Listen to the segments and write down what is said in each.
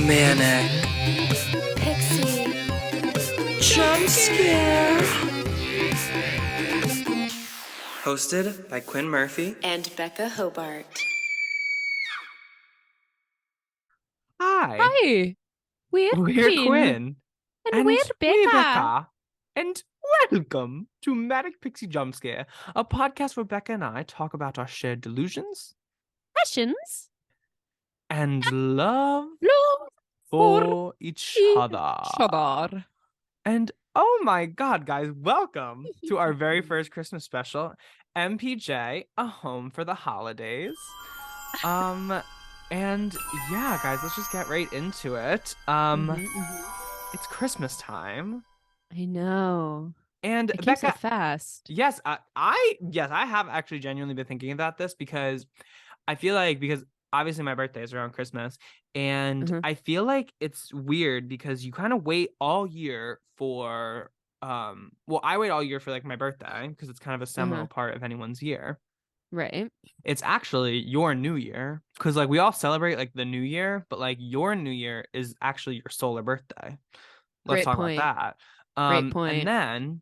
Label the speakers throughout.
Speaker 1: Manic.
Speaker 2: Pixie.
Speaker 1: Jumpscare. Hosted by Quinn Murphy
Speaker 2: And Becca Hobart.
Speaker 1: Hi,
Speaker 3: Hi, we're
Speaker 1: Quinn.
Speaker 3: and we're Becca.
Speaker 1: And welcome to Manic Pixie Jumpscare, a podcast where Becca and I talk about our shared delusions
Speaker 3: Passions,
Speaker 1: and love
Speaker 3: love
Speaker 1: for each other.
Speaker 3: other.
Speaker 1: And oh my god, guys, welcome to our very first Christmas special, MPJ, A Home for the Holidays. And yeah, guys, let's just get right into it. It's Christmas time.
Speaker 3: I know.
Speaker 1: And
Speaker 3: It came so
Speaker 1: Becca,
Speaker 3: fast.
Speaker 1: yes, I have actually genuinely been thinking about this because I feel like because obviously my birthday is around Christmas, and I feel like it's weird because you kind of wait all year for I wait all year for like my birthday because it's kind of a seminal part of anyone's year.
Speaker 3: Right.
Speaker 1: It's actually your new year because like we all celebrate like the new year, but like your new year is actually your solar birthday. Let's
Speaker 3: Great
Speaker 1: talk
Speaker 3: point.
Speaker 1: about that.
Speaker 3: Great point.
Speaker 1: And then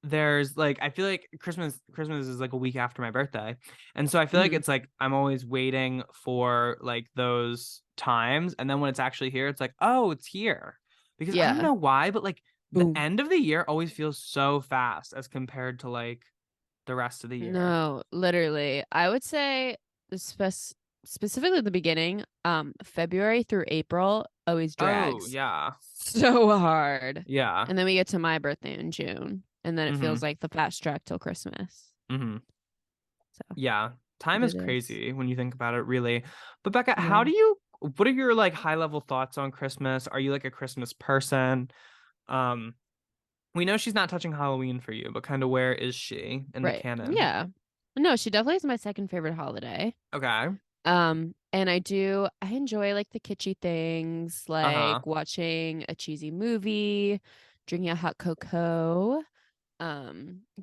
Speaker 1: there's like I feel like Christmas is like a week after my birthday. And so I feel like it's like I'm always waiting for like those times, and then when it's actually here, it's like, oh, it's here. Because I don't know why, but like the end of the year always feels so fast as compared to like the rest of the year.
Speaker 3: No, literally. I would say specifically the beginning, February through April always drags.
Speaker 1: Oh, yeah.
Speaker 3: So hard.
Speaker 1: Yeah.
Speaker 3: And then we get to my birthday in June, and then it feels like the fast track till Christmas. So
Speaker 1: yeah, time is crazy when you think about it, really. But Becca, what are your like high level thoughts on Christmas? Are you like a Christmas person? We know she's not touching Halloween for you, but kind of where is she in the canon?
Speaker 3: Yeah. No, she definitely is my second favorite holiday.
Speaker 1: Okay.
Speaker 3: And I enjoy like the kitschy things, like watching a cheesy movie, drinking a hot cocoa,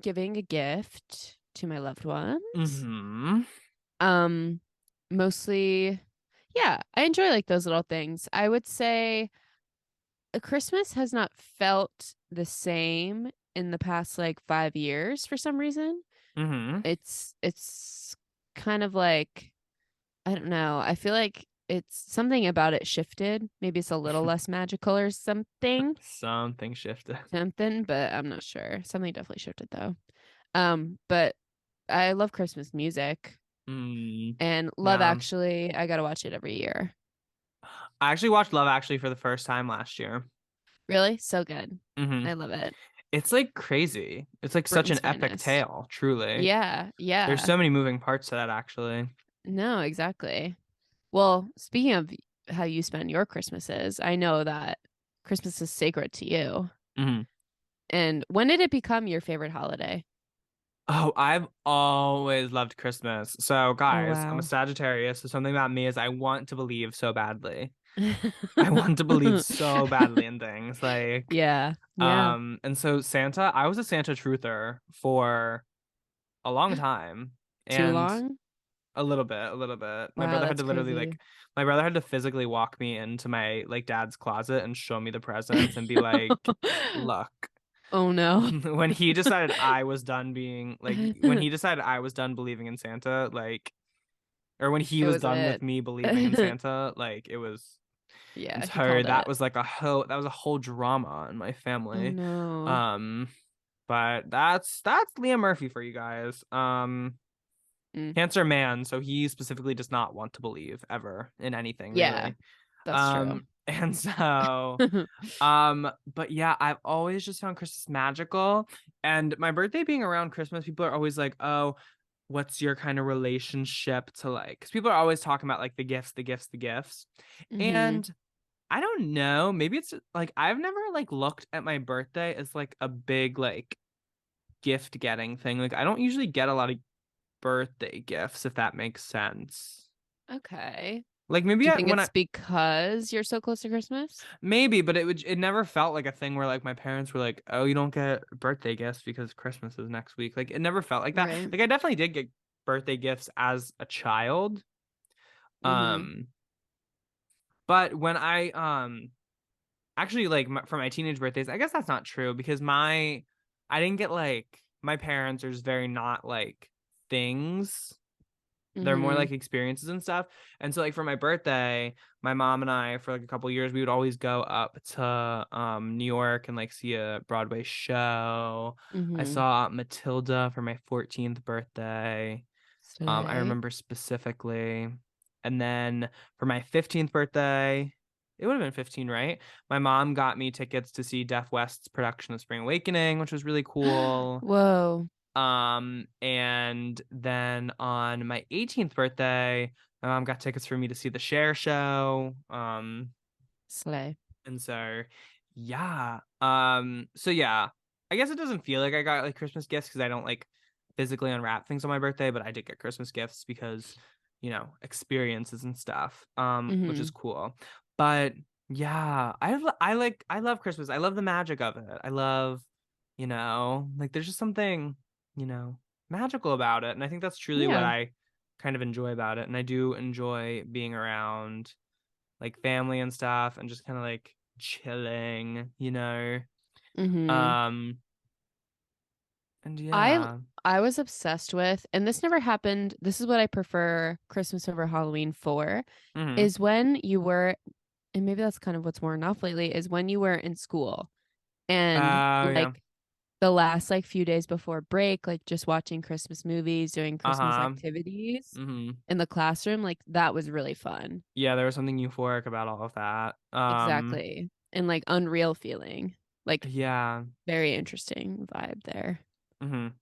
Speaker 3: giving a gift to my loved ones. Mostly, yeah, I enjoy like those little things. I would say Christmas has not felt the same in the past like 5 years for some reason. It's kind of like, I don't know. I feel like it's something about it shifted. Maybe it's a little less magical or something.
Speaker 1: Something shifted.
Speaker 3: Something, but I'm not sure. Something definitely shifted though. But I love Christmas music. And Love Actually, I gotta watch it every year.
Speaker 1: I actually watched Love Actually for the first time last year.
Speaker 3: Really? So good. I love it.
Speaker 1: It's like crazy. It's like such an epic tale, truly.
Speaker 3: Yeah.
Speaker 1: There's so many moving parts to that, actually.
Speaker 3: No, exactly. Well, speaking of how you spend your Christmases, I know that Christmas is sacred to you. And when did it become your favorite holiday?
Speaker 1: Oh, I've always loved Christmas. So, guys, I'm a Sagittarius, so something about me is I want to believe so badly. I want to believe so badly in things. Like,
Speaker 3: yeah.
Speaker 1: And so Santa, I was a Santa truther for a long time.
Speaker 3: Too long?
Speaker 1: A little bit. My
Speaker 3: Wow,
Speaker 1: brother had
Speaker 3: that's
Speaker 1: to literally
Speaker 3: crazy.
Speaker 1: my brother had to physically walk me into my like dad's closet and show me the presents and be like, look.
Speaker 3: Oh no.
Speaker 1: When he decided I was done being like when he decided I was done believing in Santa, like, or when he was done with me believing in Santa, like it was that was like a whole drama in my family.
Speaker 3: Oh, no.
Speaker 1: But that's Liam Murphy for you guys. Cancer man, so he specifically does not want to believe ever in anything, really.
Speaker 3: That's true.
Speaker 1: And so but yeah, I've always just found Christmas magical. And my birthday being around Christmas, people are always like, oh, what's your kind of relationship to like, because people are always talking about like the gifts. And I don't know, maybe it's like I've never like looked at my birthday as like a big like gift getting thing. Like I don't usually get a lot of birthday gifts, if that makes sense.
Speaker 3: Okay.
Speaker 1: Like maybe
Speaker 3: Do you think it's because you're so close to Christmas?
Speaker 1: Maybe, but it never felt like a thing where like my parents were like, oh, you don't get birthday gifts because Christmas is next week. Like it never felt like that. Like I definitely did get birthday gifts as a child. But when I actually like for my teenage birthdays, I guess that's not true because I didn't get like my parents are just very not like things. They're more
Speaker 3: Mhm.
Speaker 1: like experiences and stuff. And so like for my birthday, my mom and I for like a couple years we would always go up to New York and like see a Broadway show. I
Speaker 3: Mhm.
Speaker 1: saw Matilda for my 14th birthday. I
Speaker 3: Slay.
Speaker 1: remember specifically. And then for my 15th birthday, it would have been 15, right? My mom got me tickets to see Deaf West's production of Spring Awakening, which was really cool.
Speaker 3: Whoa.
Speaker 1: And then on my 18th birthday, my mom got tickets for me to see the Cher show.
Speaker 3: Slay.
Speaker 1: And so yeah. So yeah, I guess it doesn't feel like I got like Christmas gifts because I don't like physically unwrap things on my birthday, but I did get Christmas gifts because, experiences and stuff. Which is
Speaker 3: Mhm.
Speaker 1: cool. But yeah, I love Christmas. I love the magic of it. I love, like there's just something, you know, magical about it. And I think that's truly what
Speaker 3: Yeah.
Speaker 1: I kind of enjoy about it. And I do enjoy being around like family and stuff and just kind of like chilling.
Speaker 3: Mhm.
Speaker 1: Um and
Speaker 3: I
Speaker 1: yeah.
Speaker 3: I was obsessed with, and this never happened. This is what I prefer Christmas over Halloween for,
Speaker 1: Mhm.
Speaker 3: is when you were, and maybe that's kind of what's worn off lately, is when you were in school and
Speaker 1: Oh yeah.
Speaker 3: like the last like few days before break, like just watching Christmas movies, doing Christmas
Speaker 1: Uh-huh.
Speaker 3: activities
Speaker 1: Mhm.
Speaker 3: in the classroom, like that was really fun.
Speaker 1: Yeah, there was something euphoric about all of that.
Speaker 3: Exactly. And like unreal feeling. Like
Speaker 1: Yeah.
Speaker 3: very interesting vibe there.
Speaker 1: Mhm.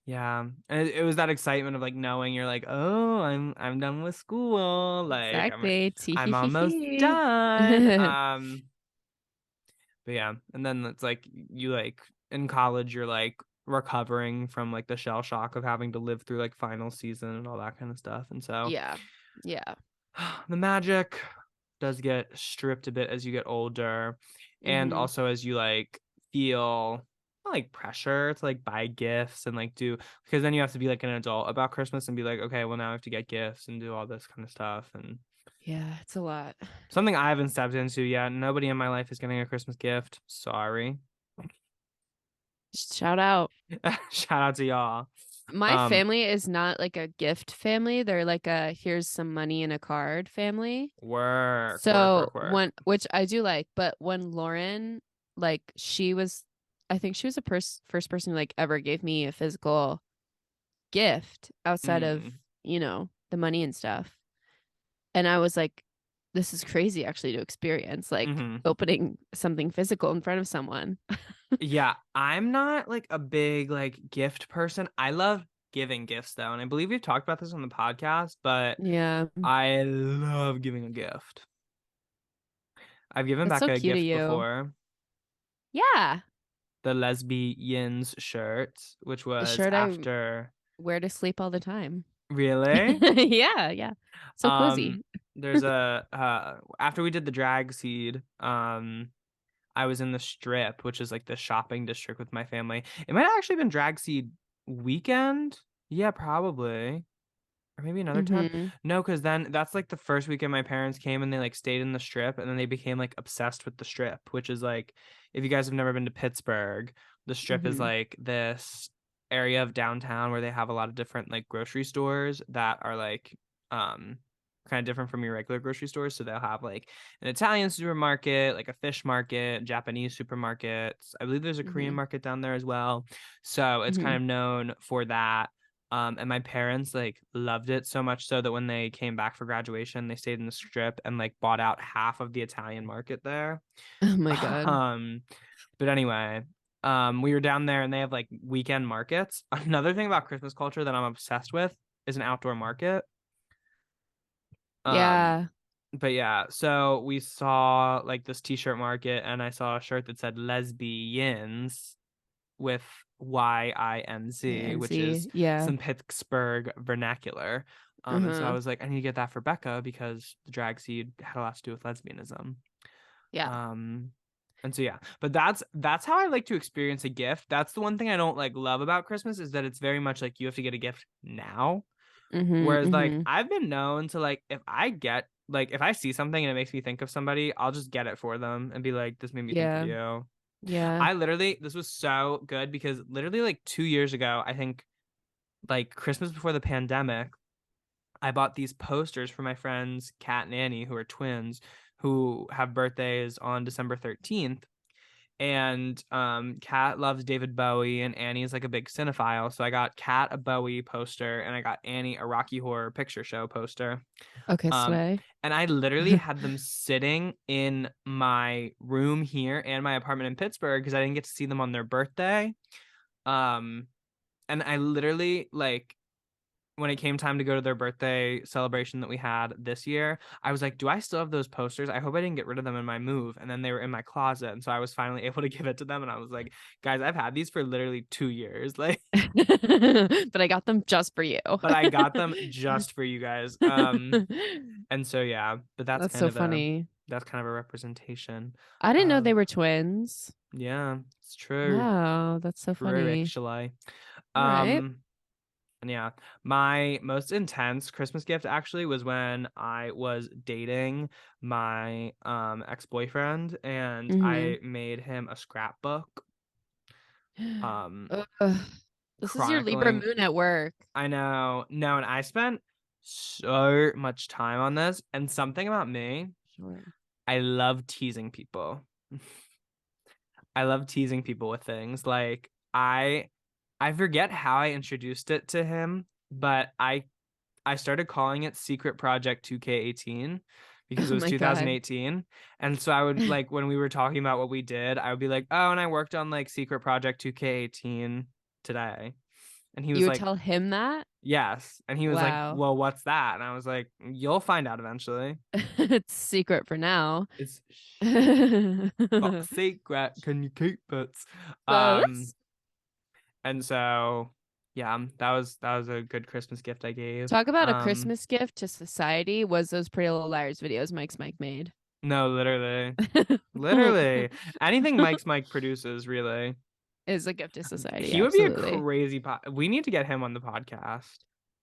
Speaker 1: Yeah. And it was that excitement of like knowing you're like, "Oh, I'm done with school. Like
Speaker 3: Exactly.
Speaker 1: I'm almost
Speaker 3: Tee-hee-hee-hee.
Speaker 1: done." But yeah, and then it's like you like in college you're like recovering from like the shell shock of having to live through like final season and all that kind of stuff. And so
Speaker 3: Yeah. Yeah.
Speaker 1: the magic does get stripped a bit as you get older and
Speaker 3: Mm-hmm.
Speaker 1: also as you like feel like pressure to like buy gifts and like do because then you have to be like an adult about Christmas and be like, okay, well now I have to get gifts and do all this kind of stuff and
Speaker 3: Yeah, it's a lot.
Speaker 1: something I haven't stepped into yet. Nobody in my life is getting a Christmas gift. Sorry.
Speaker 3: Shout out.
Speaker 1: Shout out to y'all.
Speaker 3: My
Speaker 1: Um,
Speaker 3: family is not like a gift family. They're like a here's some money in a card family.
Speaker 1: work, work,
Speaker 3: So
Speaker 1: work, work.
Speaker 3: when, which I do like, but when Lauren, like she was, I think she was the first person who like ever gave me a physical gift outside of,
Speaker 1: Mm.
Speaker 3: the money and stuff. And I was like, this is crazy actually to experience, like
Speaker 1: Hmm.
Speaker 3: opening something physical in front of someone.
Speaker 1: Yeah, I'm not like a big like gift person. I love giving gifts though, and I believe we've talked about this on the podcast, but
Speaker 3: Yeah.
Speaker 1: I love giving a gift. I've given
Speaker 3: That's so
Speaker 1: Becca a
Speaker 3: cute of
Speaker 1: gift
Speaker 3: you.
Speaker 1: before,
Speaker 3: Yeah.
Speaker 1: the lesbians shirt, which
Speaker 3: The
Speaker 1: was
Speaker 3: shirt I
Speaker 1: after
Speaker 3: wear to sleep all the time.
Speaker 1: really.
Speaker 3: Yeah, yeah. So
Speaker 1: Um,
Speaker 3: cozy.
Speaker 1: there's a after we did the drag seed, I was in the Strip, which is like the shopping district with my family. It might have actually been drag seed weekend. Yeah, probably. Or maybe another time.
Speaker 3: Mm-hmm.
Speaker 1: No, because then that's like the first weekend my parents came and they like stayed in the Strip and then they became like obsessed with the Strip, which is like if you guys have never been to Pittsburgh, the Strip is
Speaker 3: Mm-hmm.
Speaker 1: like this area of downtown where they have a lot of different like grocery stores that are like um kind of different from your regular grocery stores. So they'll have like an Italian supermarket, like a fish market, Japanese supermarkets. I believe there's a Korean
Speaker 3: Mm-hmm.
Speaker 1: market down there as well. So it's
Speaker 3: Mm-hmm.
Speaker 1: kind of known for that. And my parents like loved it so much so that when they came back for graduation, they stayed in the Strip and like bought out half of the Italian market there.
Speaker 3: Oh my God.
Speaker 1: Um, but anyway, we were down there and they have like weekend markets. Another thing about Christmas culture that I'm obsessed with is an outdoor market. Um,
Speaker 3: Yeah.
Speaker 1: but yeah, so we saw like this t-shirt market and I saw a shirt that said lesbians with YINZ, which is
Speaker 3: INC. Yeah.
Speaker 1: some Pittsburgh vernacular. And so I
Speaker 3: Uh-huh.
Speaker 1: was like, I need to get that for Becca because the drag seed had a lot to do with lesbianism.
Speaker 3: Yeah.
Speaker 1: Um, and so yeah, but that's how I like to experience a gift. That's the one thing I don't like love about Christmas is that it's very much like you have to get a gift now.
Speaker 3: Mm-hmm.
Speaker 1: Whereas like
Speaker 3: Mm-hmm.
Speaker 1: I've been known to like if I get like if I see something and it makes me think of somebody, I'll just get it for them and be like, this made me think of
Speaker 3: Yeah.
Speaker 1: you.
Speaker 3: Yeah.
Speaker 1: This was so good because literally like 2 years ago, I think like Christmas before the pandemic, I bought these posters for my friends Kat and Annie, who are twins, who have birthdays on December 13th. And Kat loves David Bowie and Annie is like a big cinephile. So I got Kat a Bowie poster and I got Annie a Rocky Horror Picture Show poster.
Speaker 3: Okay,
Speaker 1: Um,
Speaker 3: sway.
Speaker 1: and I literally had them sitting in my room here and my apartment in Pittsburgh because I didn't get to see them on their birthday. Um, and I literally like when it came time to go to their birthday celebration that we had this year, I was like, do I still have those posters? I hope I didn't get rid of them in my move. And then they were in my closet. And so I was finally able to give it to them. And I was like, guys, I've had these for literally 2 years. Like,
Speaker 3: But I got them just for you.
Speaker 1: but I got them just for you guys. And so yeah, but
Speaker 3: That's so funny.
Speaker 1: that's kind of a representation
Speaker 3: I didn't know they
Speaker 1: of
Speaker 3: were twins.
Speaker 1: yeah, it's true.
Speaker 3: Wow, that's so
Speaker 1: True,
Speaker 3: funny.
Speaker 1: actually.
Speaker 3: All right.
Speaker 1: And yeah, my most intense Christmas gift actually was when I was dating my ex-boyfriend and
Speaker 3: Mm-hmm.
Speaker 1: I made him a scrapbook. Um
Speaker 3: Ugh. This is your Libra
Speaker 1: chronicling
Speaker 3: moon at work.
Speaker 1: I know. No, and I spent so much time on this and something about me,
Speaker 3: Sure.
Speaker 1: I love teasing people. I love teasing people with things. Like I forget how I introduced it to him, but I started calling it Secret Project 2K18 because it
Speaker 3: Oh
Speaker 1: was
Speaker 3: my God.
Speaker 1: 2018. And so I would like when we were talking about what we did, I would be like, "Oh, and I worked on like Secret Project 2K18 today." And he
Speaker 3: You
Speaker 1: was
Speaker 3: would
Speaker 1: like,
Speaker 3: tell him that?
Speaker 1: "Yes." And he was like,
Speaker 3: Wow.
Speaker 1: "Well, what's that?" And I was like, "You'll find out eventually."
Speaker 3: It's secret for now.
Speaker 1: It's top secret. Can you keep it? Um
Speaker 3: Close.
Speaker 1: and so yeah, that was a good Christmas gift I gave.
Speaker 3: Talk about a Christmas gift to society was those Pretty Little Liars videos Mike's Mike made.
Speaker 1: No, literally. Literally. Anything Mike produces, really.
Speaker 3: Is a gift to society,
Speaker 1: He would be a
Speaker 3: absolutely.
Speaker 1: crazy we need to get him on the podcast.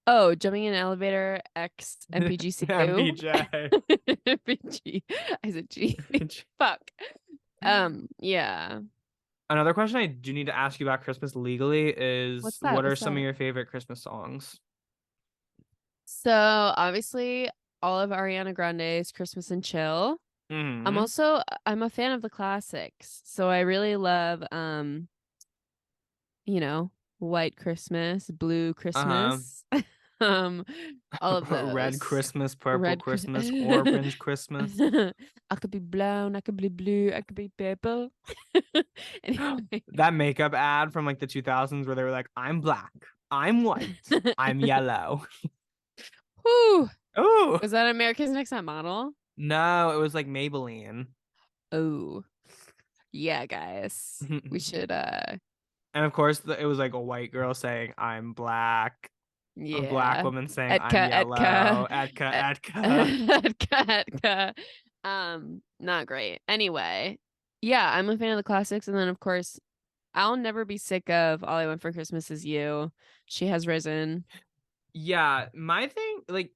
Speaker 3: Oh, jumping in an elevator X MPGCU.
Speaker 1: MPJ.
Speaker 3: MPG. I said G. Fuck. Yeah.
Speaker 1: Another question I do need to ask you about Christmas legally is
Speaker 3: What's that?
Speaker 1: what are
Speaker 3: What's
Speaker 1: some of
Speaker 3: that?
Speaker 1: your favorite Christmas songs?
Speaker 3: So obviously all of Ariana Grande's Christmas and Chill.
Speaker 1: Hmm.
Speaker 3: I'm a fan of the classics. So I really love you know, White Christmas, Blue
Speaker 1: Uh-huh.
Speaker 3: Christmas. um all of
Speaker 1: Red
Speaker 3: those.
Speaker 1: Christmas, purple
Speaker 3: Red
Speaker 1: Christmas, orange Christmas.
Speaker 3: I could be brown, I could be blue, I could be purple. Anyway.
Speaker 1: That makeup ad from like the 2000s where they were like, I'm black, I'm white, I'm yellow.
Speaker 3: Whew.
Speaker 1: Oh,
Speaker 3: Was that America's Next Top Model?
Speaker 1: no, it was like Maybelline.
Speaker 3: Oh. Yeah, guys. We should
Speaker 1: And of course, it was like a white girl saying, I'm black, a black
Speaker 3: yeah.
Speaker 1: woman saying, I'm
Speaker 3: Etka,
Speaker 1: yellow,
Speaker 3: Etka.
Speaker 1: Edka,
Speaker 3: E-
Speaker 1: Edka.
Speaker 3: Etka, Etka. Not great. Anyway, yeah, I'm a fan of the classics, and then of course, I'll never be sick of All I Want for Christmas Is You. She has risen.
Speaker 1: Yeah, my thing, like,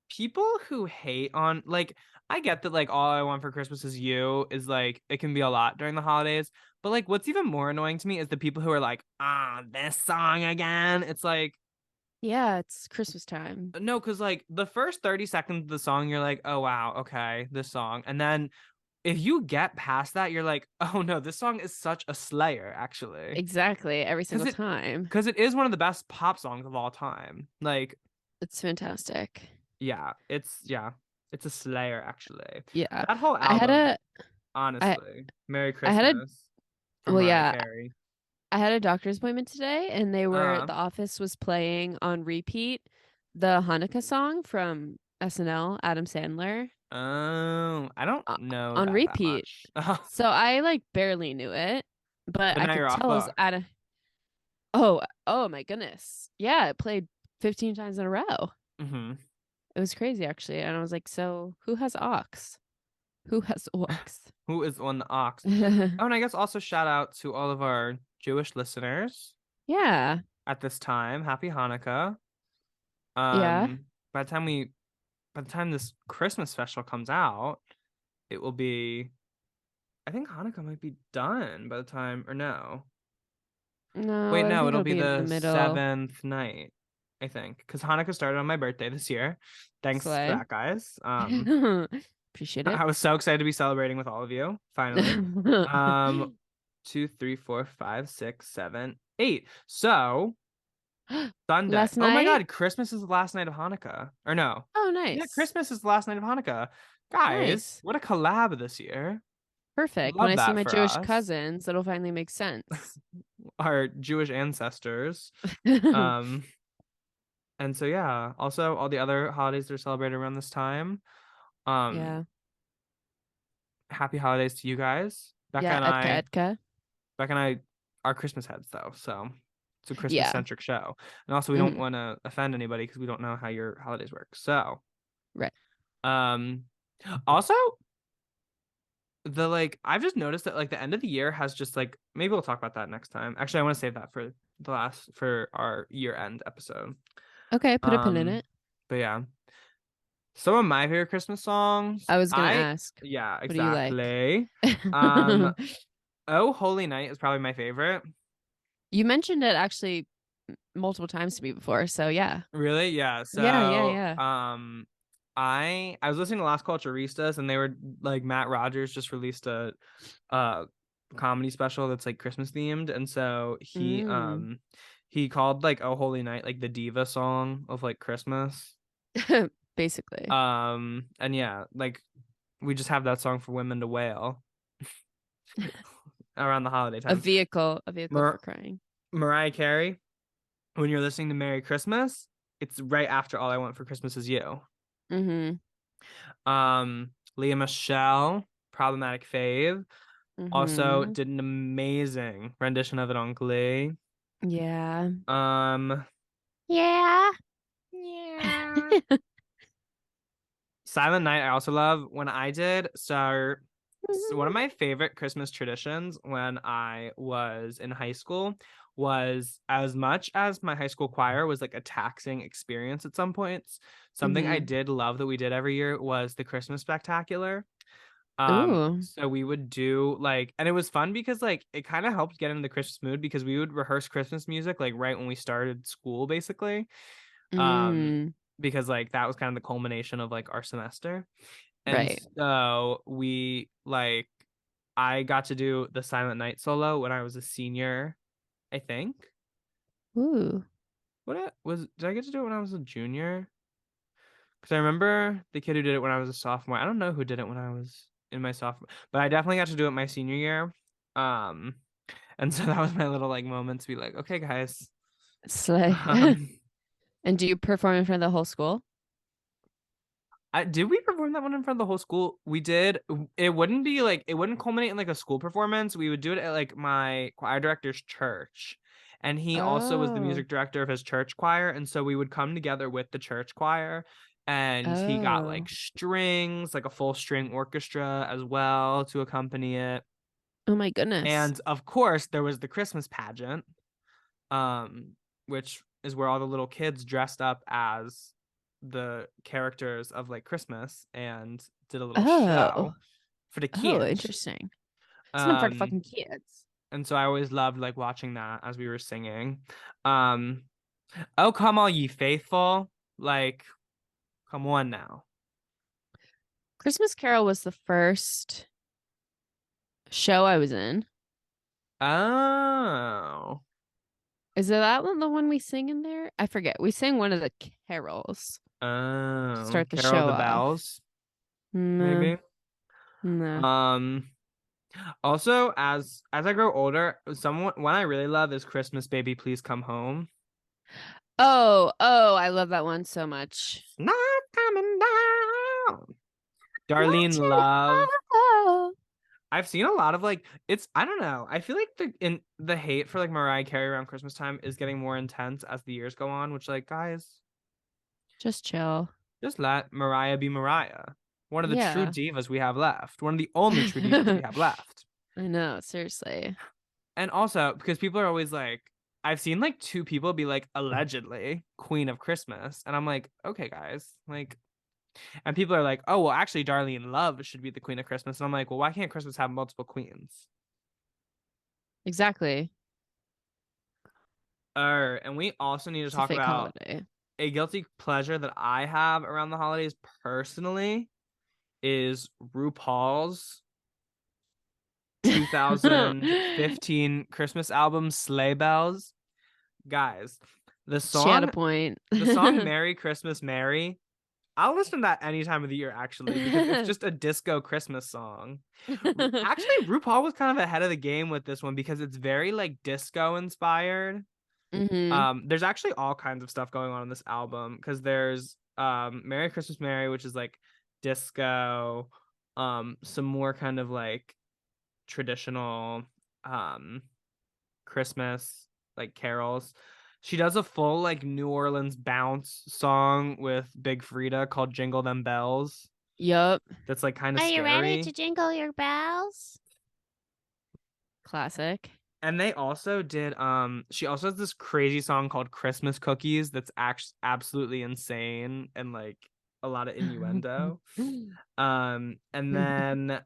Speaker 1: people who hate on, like, I get that, like, All I Want for Christmas Is You is, like, it can be a lot during the holidays. But, like, what's even more annoying to me is the people who are like, this song again. It's like,
Speaker 3: Yeah, it's Christmas time.
Speaker 1: no, because, like, the first 30 seconds of the song, you're like, oh, wow, okay, this song. And then if you get past that, you're like, oh, no, this song is such a slayer, actually.
Speaker 3: Exactly, every
Speaker 1: Because
Speaker 3: single time.
Speaker 1: it is one of the best pop songs of all time. Like,
Speaker 3: It's fantastic.
Speaker 1: it's a slayer, actually.
Speaker 3: Yeah.
Speaker 1: That whole
Speaker 3: I had
Speaker 1: album,
Speaker 3: a I
Speaker 1: honestly. Merry
Speaker 3: I had a
Speaker 1: Christmas from
Speaker 3: well,
Speaker 1: Mariah
Speaker 3: yeah,
Speaker 1: Carey.
Speaker 3: I had a doctor's appointment today, and
Speaker 1: Uh,
Speaker 3: the office was playing on repeat the Hanukkah song from SNL, Adam Sandler,
Speaker 1: oh, I don't
Speaker 3: uh,
Speaker 1: know
Speaker 3: on
Speaker 1: that
Speaker 3: repeat.
Speaker 1: much.
Speaker 3: So I like barely knew it, but
Speaker 1: But
Speaker 3: I
Speaker 1: now
Speaker 3: could
Speaker 1: you're off
Speaker 3: tell it was
Speaker 1: book.
Speaker 3: Adam. Oh my goodness. Yeah, it played 15 times in a row.
Speaker 1: Hmm.
Speaker 3: It was crazy actually. And I was like, so who has ox? Who has ox?
Speaker 1: Who is on the ox? Oh, and I guess also shout out to all of our Jewish listeners
Speaker 3: Yeah.
Speaker 1: at this time. Happy Hanukkah.
Speaker 3: Yeah.
Speaker 1: By the time we by the time this Christmas special comes out, it will be, I think Hanukkah might be done by the time, or no.
Speaker 3: No,
Speaker 1: Wait,
Speaker 3: I
Speaker 1: no,
Speaker 3: think
Speaker 1: it'll
Speaker 3: it'll
Speaker 1: be
Speaker 3: be in the
Speaker 1: the
Speaker 3: middle.
Speaker 1: 7th night, I think, because Hanukkah started on my birthday this year. Thanks for
Speaker 3: Slay.
Speaker 1: that, guys.
Speaker 3: Appreciate it.
Speaker 1: I was so excited to be celebrating with all of you, finally. Um, 2, 3, 4, 5, 6, 7, 8. So Sunday.
Speaker 3: Last
Speaker 1: Oh my
Speaker 3: night?
Speaker 1: God, Christmas is the last night of Hanukkah. Or no.
Speaker 3: Oh,
Speaker 1: Yeah,
Speaker 3: nice.
Speaker 1: Christmas is the last night of Hanukkah. Guys,
Speaker 3: Nice.
Speaker 1: what a collab this year.
Speaker 3: Perfect. When
Speaker 1: Love
Speaker 3: I see
Speaker 1: that
Speaker 3: my
Speaker 1: for
Speaker 3: Jewish
Speaker 1: us.
Speaker 3: cousins, it'll finally make sense.
Speaker 1: Our Jewish ancestors. Um, and so yeah, also all the other holidays that are celebrated around this time. Um,
Speaker 3: Yeah.
Speaker 1: happy holidays to you guys.
Speaker 3: Yeah, Edka Edka.
Speaker 1: Becca and I are Christmas heads though, so it's a Christmas
Speaker 3: Yeah.
Speaker 1: centric show. And also we don't
Speaker 3: Hmm.
Speaker 1: want to offend anybody because we don't know how your holidays work. So,
Speaker 3: Right.
Speaker 1: um also the like I've just noticed that like the end of the year has just like maybe we'll talk about that next time. Actually, I want to save that for our year end episode.
Speaker 3: Okay, put a pin in
Speaker 1: Um
Speaker 3: it.
Speaker 1: but yeah. Some of my favorite Christmas songs.
Speaker 3: I was gonna
Speaker 1: I
Speaker 3: ask,
Speaker 1: Yeah,
Speaker 3: what do you like?
Speaker 1: exactly. Um Oh Holy Night is probably my favorite.
Speaker 3: You mentioned it actually multiple times to me before, so yeah.
Speaker 1: Really? Yeah.
Speaker 3: Yeah, yeah,
Speaker 1: So,
Speaker 3: yeah.
Speaker 1: I was listening to Las Culturistas and they were like Matt Rogers just released a uh comedy special that's like Christmas themed, and so
Speaker 3: Mm.
Speaker 1: he called like Oh Holy Night like the diva song of like Christmas.
Speaker 3: Basically.
Speaker 1: And yeah, like we just have that song for women to wail around the holiday time.
Speaker 3: A vehicle for
Speaker 1: Mar-
Speaker 3: crying.
Speaker 1: Mariah Carey, when you're listening to Merry Christmas, it's right after All I Want for Christmas Is You.
Speaker 3: Mm-hmm.
Speaker 1: Leah Michelle, Problematic Fave, also
Speaker 3: Mm-hmm.
Speaker 1: did an amazing rendition of it on Glee.
Speaker 3: Yeah.
Speaker 1: Um,
Speaker 3: Yeah.
Speaker 1: yeah. Silent Night, I also love. When I did, so one of my favorite Christmas traditions when I was in high school was, as much as my high school choir was like a taxing experience at some points, something I
Speaker 3: Mm-hmm.
Speaker 1: did love that we did every year was the Christmas spectacular.
Speaker 3: Ooh.
Speaker 1: So we would do like, and it was fun because like it kind of helped get in the Christmas mood because we would rehearse Christmas music like right when we started school, basically. Um,
Speaker 3: Mm.
Speaker 1: because like that was kind of the culmination of like our semester. And
Speaker 3: Right.
Speaker 1: so I got to do the Silent Night solo when I was a senior, I think.
Speaker 3: Ooh.
Speaker 1: Did I get to do it when I was a junior? Because I remember the kid who did it when I was a sophomore. I don't know who did it when I was in my sophomore, but I definitely got to do it my senior year. Um, and so that was my little like moment to be like, okay, guys.
Speaker 3: Slay.
Speaker 1: Um,
Speaker 3: And do you perform in front of the whole school?
Speaker 1: did we perform that one in front of the whole school? We did. It wouldn't be like it wouldn't culminate in like a school performance. We would do it at like my choir director's church. And he also was the
Speaker 3: Oh.
Speaker 1: music director of his church choir. And so we would come together with the church choir. And he got
Speaker 3: Oh.
Speaker 1: like strings, like a full string orchestra as well to accompany it.
Speaker 3: Oh my goodness.
Speaker 1: And of course, there was the Christmas pageant, which is where all the little kids dressed up as the characters of like Christmas and did a little
Speaker 3: Oh.
Speaker 1: show for the
Speaker 3: Oh,
Speaker 1: kids.
Speaker 3: interesting. It's not for the
Speaker 1: Um,
Speaker 3: fucking kids.
Speaker 1: and so I always loved like watching that as we were singing. Um, oh come all ye faithful, like come on now.
Speaker 3: Christmas Carol was the first show I was in.
Speaker 1: Oh,
Speaker 3: Is it that one, the one we sing in there? I forget. We sang one of the carols to
Speaker 1: oh,
Speaker 3: start the
Speaker 1: Carol of
Speaker 3: show
Speaker 1: the
Speaker 3: off.
Speaker 1: Bells,
Speaker 3: No,
Speaker 1: maybe.
Speaker 3: no.
Speaker 1: Um, Also, as I grow older, someone one I really love is Christmas Baby Please Come Home.
Speaker 3: Oh, I love that one so much.
Speaker 1: It's not coming down.
Speaker 3: Want
Speaker 1: Darlene
Speaker 3: you
Speaker 1: Love.
Speaker 3: to
Speaker 1: I've seen a lot of like it's I don't know. I feel like the hate for like Mariah Carey around Christmas time is getting more intense as the years go on, which like guys,
Speaker 3: just chill.
Speaker 1: just let Mariah be Mariah. One of the true
Speaker 3: Yeah.
Speaker 1: divas we have left. One of the only true divas we have left.
Speaker 3: I know, seriously.
Speaker 1: And also because people are always like, I've seen like two people be like allegedly Queen of Christmas, and I'm like, okay, guys, like And people are like, oh, well, actually, Darlene Love should be the queen of Christmas. And I'm like, well, why can't Christmas have multiple queens?
Speaker 3: Exactly.
Speaker 1: And we also need to
Speaker 3: It's a
Speaker 1: talk
Speaker 3: fake
Speaker 1: about
Speaker 3: holiday.
Speaker 1: a guilty pleasure that I have around the holidays personally is RuPaul's 2015 Christmas album Sleigh Bells. Guys, the
Speaker 3: She had a
Speaker 1: song
Speaker 3: point.
Speaker 1: the song Merry Christmas Mary, I'll listen to that any time of the year actually because it's just a disco Christmas song. Actually, RuPaul was kind of ahead of the game with this one because it's very like disco inspired.
Speaker 3: Mm-hmm.
Speaker 1: There's actually all kinds of stuff going on in this album because there's Merry Christmas Mary, which is like disco, some more kind of like traditional Christmas like carols. She does a full like New Orleans bounce song with Big Frida called Jingle Them Bells.
Speaker 3: Yup.
Speaker 1: That's like kind of
Speaker 2: Are you ready to
Speaker 1: scary.
Speaker 2: jingle your bells?
Speaker 3: Classic.
Speaker 1: And they also did she also has this crazy song called Christmas Cookies that's actually absolutely insane and like a lot of innuendo. And then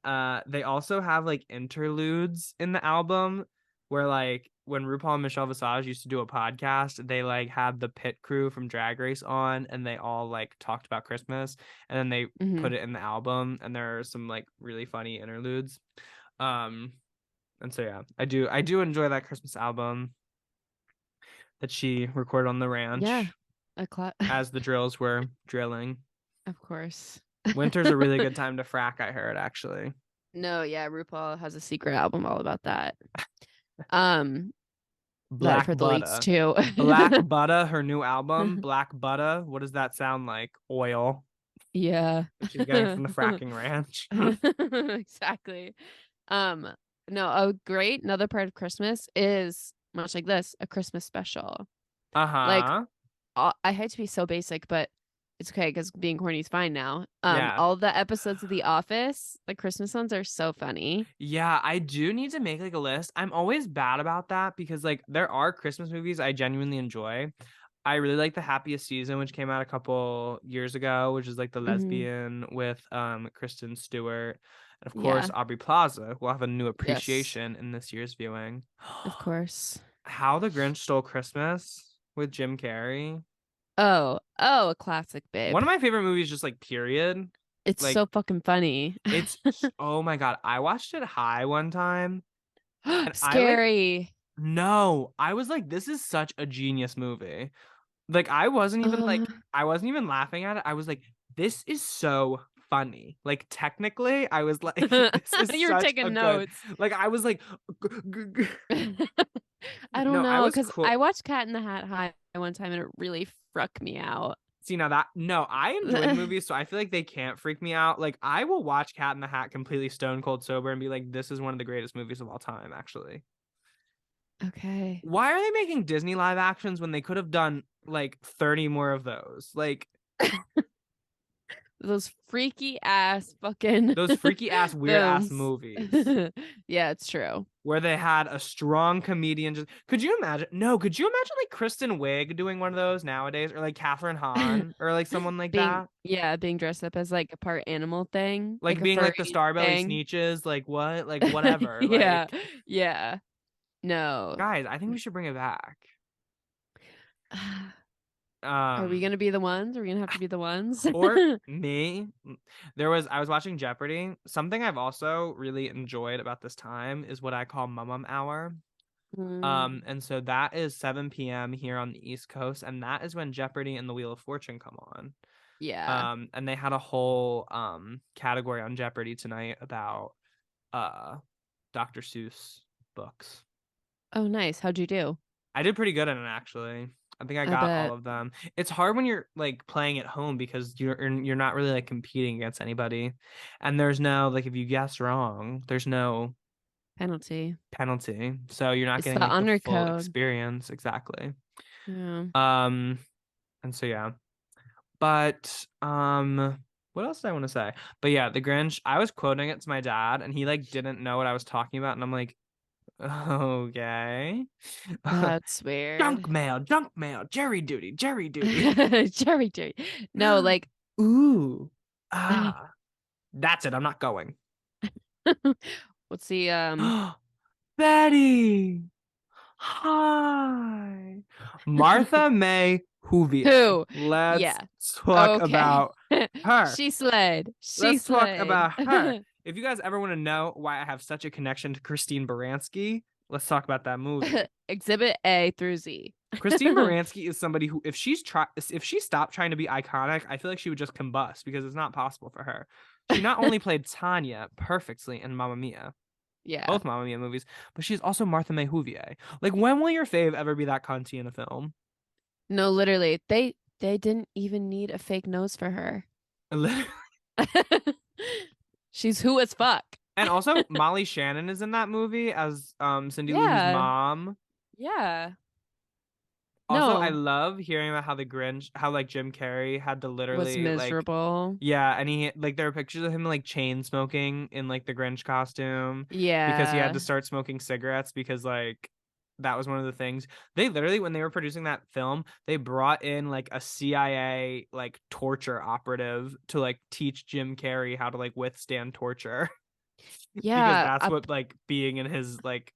Speaker 1: they also have like interludes in the album where like when RuPaul and Michelle Visage used to do a podcast, they like had the pit crew from Drag Race on and they all like talked about Christmas and then they
Speaker 3: Mm-hmm.
Speaker 1: put it in the album and there are some like really funny interludes. Um and so yeah, I do enjoy that Christmas album that she recorded on the
Speaker 3: Yeah.
Speaker 1: ranch
Speaker 3: A
Speaker 1: as the drills were drilling.
Speaker 3: Of course.
Speaker 1: Winter's a really good time to frack, I heard actually.
Speaker 3: No, yeah, RuPaul has a secret album all about that. Um, that I've
Speaker 1: Black
Speaker 3: heard the leaks
Speaker 1: Butter.
Speaker 3: too.
Speaker 1: Black Butter, her new album, Black Butter. What does that sound like? Oil.
Speaker 3: Yeah.
Speaker 1: She's getting from the fracking ranch.
Speaker 3: Exactly. Um, no, a great another part of Christmas is much like this, a Christmas special. Like
Speaker 1: Uh-huh.
Speaker 3: I hate to be so basic, but it's okay because being corny is fine now.
Speaker 1: Yeah.
Speaker 3: All the episodes of The Office, the Christmas ones are so funny.
Speaker 1: Yeah, I do need to make like a list. I'm always bad about that because like there are Christmas movies I genuinely enjoy. I really like The Happiest Season, which came out a couple years ago, which is like the
Speaker 3: Mm-hmm.
Speaker 1: lesbian with Kristen Stewart. And of course,
Speaker 3: Yeah.
Speaker 1: Aubrey Plaza will have a new
Speaker 3: Yes.
Speaker 1: appreciation in this year's viewing.
Speaker 3: Of course.
Speaker 1: How the Grinch Stole Christmas with Jim Carrey.
Speaker 3: Oh, a classic, babe.
Speaker 1: One of my favorite movies, just like period.
Speaker 3: It's
Speaker 1: Like
Speaker 3: so fucking funny.
Speaker 1: oh my God. I watched it high one time and I like
Speaker 3: Scary.
Speaker 1: no, I was like, this is such a genius movie. Like
Speaker 3: Uh,
Speaker 1: I wasn't even laughing at it. I was like, this is so funny. Like technically, I was like, this is
Speaker 3: You're
Speaker 1: such a
Speaker 3: taking
Speaker 1: good.
Speaker 3: notes.
Speaker 1: Like I was like,
Speaker 3: I don't
Speaker 1: no, I
Speaker 3: know,
Speaker 1: was
Speaker 3: because
Speaker 1: cool.
Speaker 3: I watched Cat in the Hat High one time and it really fruck me out.
Speaker 1: See now that no, I enjoy the movies, so I feel like they can't freak me out. Like I will watch Cat in the Hat completely stone cold sober and be like, this is one of the greatest movies of all time, actually.
Speaker 3: Okay.
Speaker 1: Why are they making Disney live actions when they could have done like 30 more of those? Like
Speaker 3: Those freaky ass fucking
Speaker 1: those freaky ass, weird ass
Speaker 3: films.
Speaker 1: movies
Speaker 3: Yeah, it's true.
Speaker 1: where they had a strong comedian. Just could you imagine? No, could you imagine like Kristen Wiig doing one of those nowadays, or like Catherine Hahn, or like someone like that?
Speaker 3: Being dressed up as like a part animal thing,
Speaker 1: Like
Speaker 3: like a
Speaker 1: being like the
Speaker 3: furry
Speaker 1: Starbelly
Speaker 3: thing.
Speaker 1: Sneeches, like what? Like whatever.
Speaker 3: Yeah.
Speaker 1: Like
Speaker 3: Yeah. No.
Speaker 1: guys, I think we should bring it back.
Speaker 3: Are we
Speaker 1: Um,
Speaker 3: gonna be the ones? Are we gonna have to be the ones?
Speaker 1: or me, I was watching Jeopardy. Something I've also really enjoyed about this time is what I call Mum Hour.
Speaker 3: Mm,
Speaker 1: And so that is 7 p.m. here on the East Coast, and that is when Jeopardy and the Wheel of Fortune come on.
Speaker 3: yeah.
Speaker 1: And they had a whole category on Jeopardy tonight about Dr. Seuss books.
Speaker 3: Oh, nice. How'd you do?
Speaker 1: I did pretty good in it actually. I think I
Speaker 3: I
Speaker 1: got all
Speaker 3: bet.
Speaker 1: of them. It's hard when you're like playing at home because you're not really like competing against anybody. And there's no like if you guess wrong, there's no
Speaker 3: Penalty.
Speaker 1: penalty. So you're not
Speaker 3: It's
Speaker 1: getting
Speaker 3: the
Speaker 1: like the
Speaker 3: honor
Speaker 1: full
Speaker 3: code.
Speaker 1: experience exactly.
Speaker 3: Yeah.
Speaker 1: Um and so yeah. But what else did I want to say? But yeah, the Grinch, I was quoting it to my dad and he like didn't know what I was talking about and I'm like, okay.
Speaker 3: That's weird.
Speaker 1: Junk mail, Jerry duty, Jerry duty.
Speaker 3: Jerry. No, like
Speaker 1: Ooh. Ah, that's it. I'm not going.
Speaker 3: What's the
Speaker 1: Betty. Hi. Martha May Whovier.
Speaker 3: who?
Speaker 1: Let's
Speaker 3: Yeah.
Speaker 1: talk
Speaker 3: Okay.
Speaker 1: about her.
Speaker 3: She slid. She
Speaker 1: Let's talk
Speaker 3: slid.
Speaker 1: about her. If you guys ever want to know why I have such a connection to Christine Baranski, let's talk about that movie.
Speaker 3: Exhibit A through Z.
Speaker 1: Christine Baranski is somebody who, if she stopped trying to be iconic, I feel like she would just combust because it's not possible for her. She not only played Tanya perfectly in Mamma Mia,
Speaker 3: Yeah.
Speaker 1: both Mamma Mia movies, but she's also Martha May Whovier. Like, when will your fave ever be that cunty in a film?
Speaker 3: No, literally. They didn't even need a fake nose for her. She's who as fuck.
Speaker 1: And also, Molly Shannon is in that movie as Cindy Lou Who's
Speaker 3: Yeah.
Speaker 1: mom.
Speaker 3: Yeah.
Speaker 1: Also, I
Speaker 3: No.
Speaker 1: love hearing about how like Jim Carrey had to
Speaker 3: Was
Speaker 1: literally like,
Speaker 3: miserable.
Speaker 1: yeah, and he like there are pictures of him like chain smoking in like the Grinch costume because he had to
Speaker 3: Yeah.
Speaker 1: start smoking cigarettes because like that was one of the things. They literally, when they were producing that film, they brought in like a CIA like torture operative to like teach Jim Carrey how to like withstand torture because
Speaker 3: Yeah.
Speaker 1: that's what like being in his like,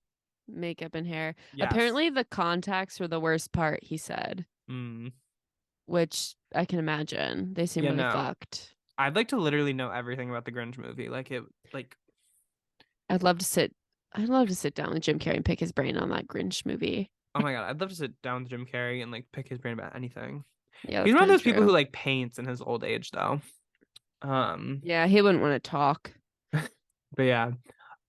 Speaker 3: Makeup and hair.
Speaker 1: yes.
Speaker 3: Apparently the contacts were the worst part, he said,
Speaker 1: Mm.
Speaker 3: which I can imagine. They seem
Speaker 1: Yeah,
Speaker 3: really
Speaker 1: no.
Speaker 3: fucked.
Speaker 1: I'd like to literally know everything about the Grinch movie. Like
Speaker 3: I'd love to sit down with Jim Carrey and pick his brain on that Grinch movie.
Speaker 1: oh my God, I'd love to sit down with Jim Carrey and like pick his brain about anything.
Speaker 3: Yeah,
Speaker 1: He's
Speaker 3: that's
Speaker 1: one of
Speaker 3: kind of
Speaker 1: those people who
Speaker 3: true.
Speaker 1: like paints in his old age though. Um,
Speaker 3: Yeah, he wouldn't want to talk.
Speaker 1: but yeah.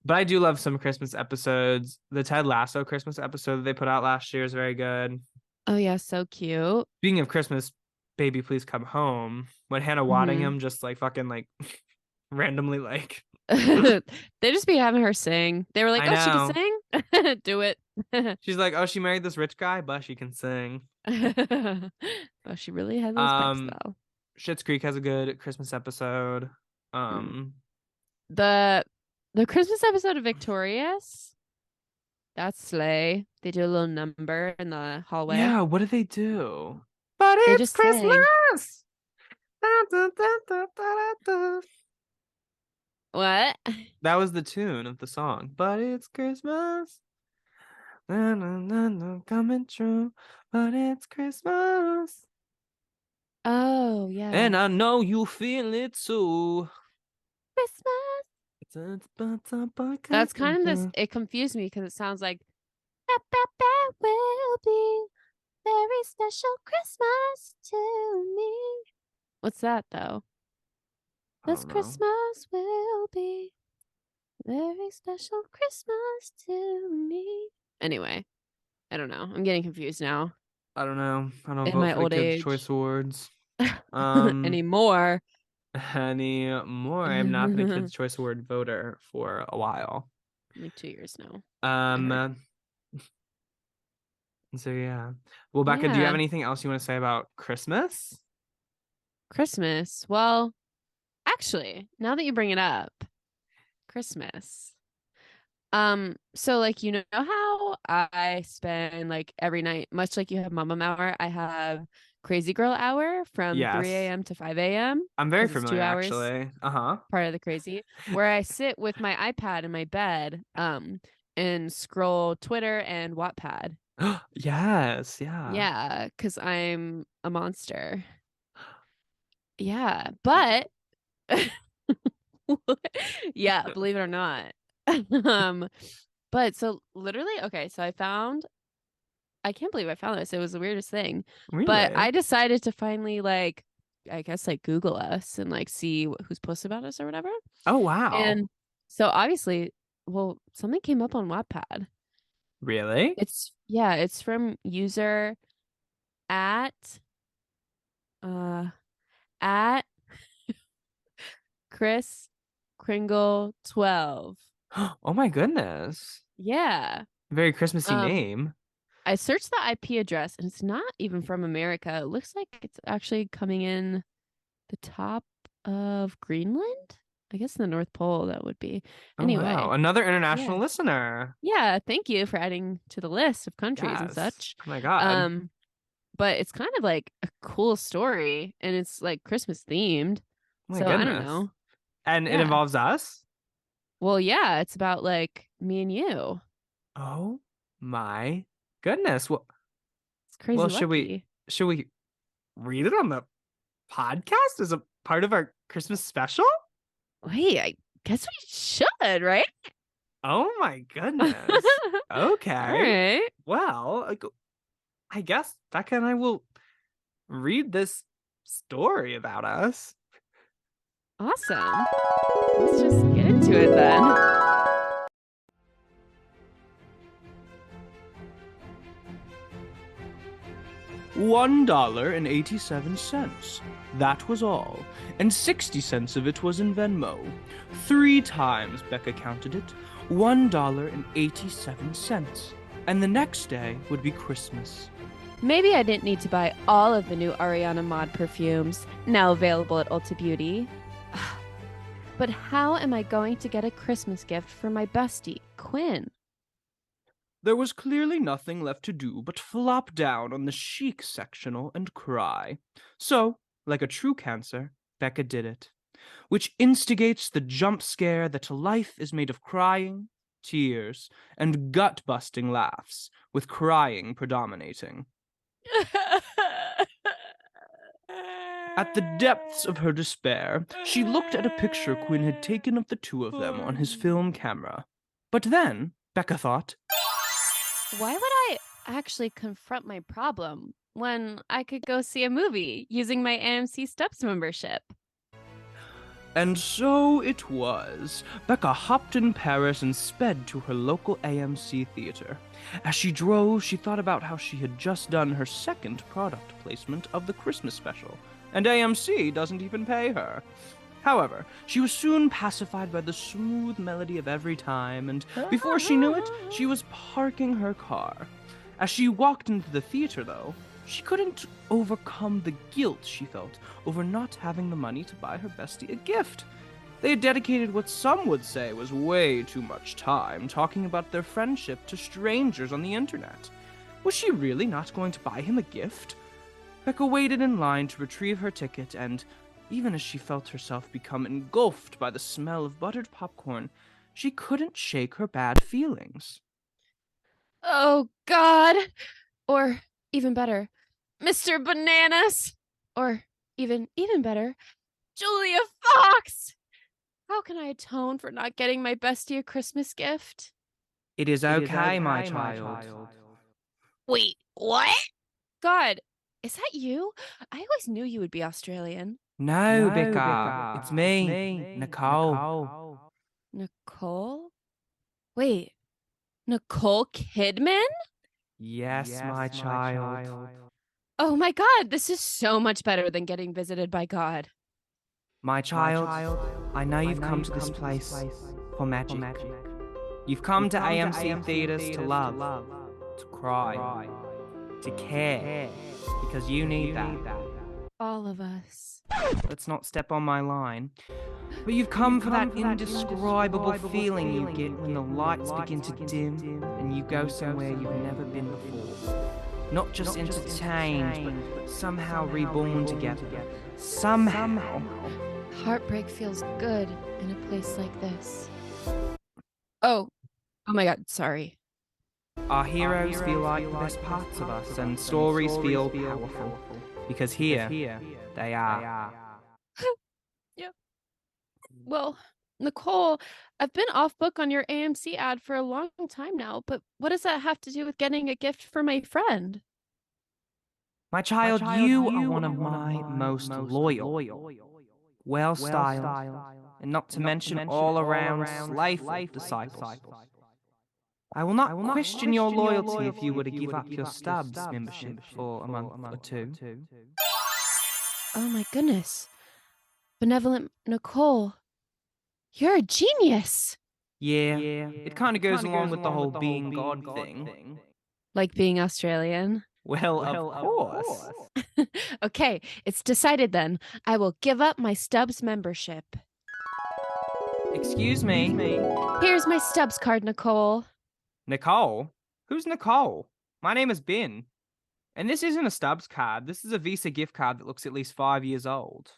Speaker 1: But I do love some Christmas episodes. The Ted Lasso Christmas episode that they put out last year is very good.
Speaker 3: Oh yeah, so cute.
Speaker 1: Speaking of Christmas, Baby Please Come Home, when Hannah
Speaker 3: Hmm.
Speaker 1: Waddingham just like fucking like randomly like
Speaker 3: They just be having her sing. They were like,
Speaker 1: I
Speaker 3: "Oh, she can
Speaker 1: know.
Speaker 3: sing? Do it."
Speaker 1: She's like, oh, she married this rich guy, but she can sing.
Speaker 3: Oh, she really had those pecs
Speaker 1: Um,
Speaker 3: though.
Speaker 1: Schitt's Creek has a good Christmas episode.
Speaker 3: Mm.
Speaker 1: Um,
Speaker 3: The the Christmas episode of Victorious, that's slay. They do a little number in the hallway.
Speaker 1: yeah, what do they do? But
Speaker 3: They
Speaker 1: it's
Speaker 3: just sing.
Speaker 1: Christmas. Da, da, da, da, da, da.
Speaker 3: What?
Speaker 1: That was the tune of the song. But it's Christmas. Na, na, na, na, coming true. But it's Christmas.
Speaker 3: Oh, yeah.
Speaker 1: And I know you feel it too.
Speaker 3: Christmas. That's kind of this. It confused me because it sounds like that will be very special Christmas to me. What's that though?
Speaker 1: I
Speaker 3: This
Speaker 1: don't know.
Speaker 3: Christmas will be very special Christmas to me. Anyway, I don't know. I'm getting confused now
Speaker 1: I don't know. I don't
Speaker 3: in
Speaker 1: vote
Speaker 3: my
Speaker 1: for the
Speaker 3: old
Speaker 1: Kids' Choice
Speaker 3: age
Speaker 1: Awards. Um,
Speaker 3: anymore.
Speaker 1: anymore. I've not been a Kids' Choice Award voter for a while.
Speaker 3: Like 2 years now, I heard.
Speaker 1: Um, so yeah. Well, Becca, do you have
Speaker 3: Yeah,
Speaker 1: anything else you want to say about Christmas?
Speaker 3: Christmas. Well, actually, now that you bring it up, Christmas. So like you know how I spend like every night, much like you have Mama Hour, I have Crazy Girl Hour from 3
Speaker 1: Yes.
Speaker 3: a.m. to 5 a.m.
Speaker 1: I'm very
Speaker 3: because it's two
Speaker 1: familiar,
Speaker 3: hours
Speaker 1: actually. Uh-huh.
Speaker 3: part of the crazy, where I sit with my iPad in my bed, and scroll Twitter and Wattpad.
Speaker 1: Yes, yeah.
Speaker 3: Yeah, because I'm a monster. Yeah, but yeah, believe it or not. Um, but so literally, okay, so I can't believe I found this. It was the weirdest thing. But
Speaker 1: Really?
Speaker 3: I decided to finally like I guess like Google us and like see who's posted about us or whatever.
Speaker 1: Oh, wow.
Speaker 3: And so obviously, well, something came up on Wattpad.
Speaker 1: Really?
Speaker 3: It's from user at uh at Chris Kringle 12.
Speaker 1: Oh my goodness.
Speaker 3: Yeah.
Speaker 1: Very Christmassy
Speaker 3: Um
Speaker 1: name.
Speaker 3: I searched the IP address and it's not even from America. It looks like it's actually coming in the top of Greenland. I guess the North Pole that would be.
Speaker 1: Oh wow.
Speaker 3: Anyway,
Speaker 1: Another
Speaker 3: yeah.
Speaker 1: international listener.
Speaker 3: Yeah, thank you for adding to the list of countries and
Speaker 1: Yes.
Speaker 3: such.
Speaker 1: Oh my God.
Speaker 3: Um, but it's kind of like a cool story and it's like Christmas themed.
Speaker 1: My
Speaker 3: So I don't
Speaker 1: goodness.
Speaker 3: know.
Speaker 1: And it
Speaker 3: Yeah.
Speaker 1: involves us?
Speaker 3: Well, yeah, it's about like me and you.
Speaker 1: Oh my goodness. Well,
Speaker 3: It's crazy
Speaker 1: well, should we read it on the podcast as a part of our Christmas special?
Speaker 3: Wait, I guess we should, right?
Speaker 1: Oh my goodness.
Speaker 3: All
Speaker 1: Okay.
Speaker 3: right.
Speaker 1: Well, I guess Becca and I will read this story about us.
Speaker 3: Awesome. Let's just get into it then.
Speaker 1: $1.87. That was all, and 60 cents of it was in Venmo. 3 times Becca counted it. $1.87. And the next day would be Christmas.
Speaker 3: Maybe I didn't need to buy all of the new Ariana Mod perfumes, now available at Ulta Beauty. But how am I going to get a Christmas gift for my bestie, Quinn?
Speaker 1: There was clearly nothing left to do but flop down on the chic sectional and cry. So, like a true Cancer, Becca did it, which instigates the jump scare that life is made of crying, tears, and gut-busting laughs, with crying predominating. At the depths of her despair, she looked at a picture Quinn had taken of the two of them on his film camera. But then, Becca thought,
Speaker 3: Why would I actually confront my problem when I could go see a movie using my AMC Steps membership?
Speaker 1: and so it was. Becca hopped in Paris and sped to her local AMC theater. As she drove, she thought about how she had just done her second product placement of the Christmas special, and AMC doesn't even pay her. However, she was soon pacified by the smooth melody of Every Time, and before she knew it, she was parking her car. As she walked into the theater, though, she couldn't overcome the guilt she felt over not having the money to buy her bestie a gift. They had dedicated what some would say was way too much time talking about their friendship to strangers on the internet. Was she really not going to buy him a gift? Becca waited in line to retrieve her ticket, and even as she felt herself become engulfed by the smell of buttered popcorn, she couldn't shake her bad feelings.
Speaker 3: Oh, God. Or even better, Mr. Bananas. Or even better, Julia Fox. How can I atone for not getting my bestie a Christmas gift?
Speaker 1: It is okay, my child.
Speaker 3: Wait, what? God, is that you? I always knew you would be Australian.
Speaker 1: No, Becca, it's me, Nicole.
Speaker 3: Nicole? Wait, Nicole Kidman?
Speaker 1: Yes, my child.
Speaker 3: Oh my God, this is so much better than getting visited by God.
Speaker 1: My child, I know you've come to this place for magic. You've come to AMC theaters to love, to cry, to care, because you need that.
Speaker 3: All of us.
Speaker 1: Let's not step on my line. But you've come for that indescribable feeling you get when the lights begin to dim and you go somewhere you've never been before. Not just entertained, but somehow reborn together. Somehow.
Speaker 3: Heartbreak feels good in a place like this. Oh my God, sorry.
Speaker 1: Our heroes feel like the best parts of us, and stories feel powerful. Because here, they are.
Speaker 3: Yep. Well, Nicole, I've been off book on your AMC ad for a long time now, but what does that have to do with getting a gift for my friend?
Speaker 1: My child, you are one of my most loyal, well-styled, and not to mention all-around slave disciples. I will not question your loyalty if you were to give up your Stubbs membership for a month or two.
Speaker 3: Oh my goodness. Benevolent Nicole, you're a genius.
Speaker 1: Yeah, it kind of goes along with the whole being God thing.
Speaker 3: Like being Australian.
Speaker 1: Well, of course.
Speaker 3: Okay, it's decided then. I will give up my Stubbs membership.
Speaker 1: Excuse me.
Speaker 3: Here's my Stubbs card, Nicole.
Speaker 1: Nicole? Who's Nicole? My name is Ben. And this isn't a Stubbs card. This is a Visa gift card that looks at least 5 years old.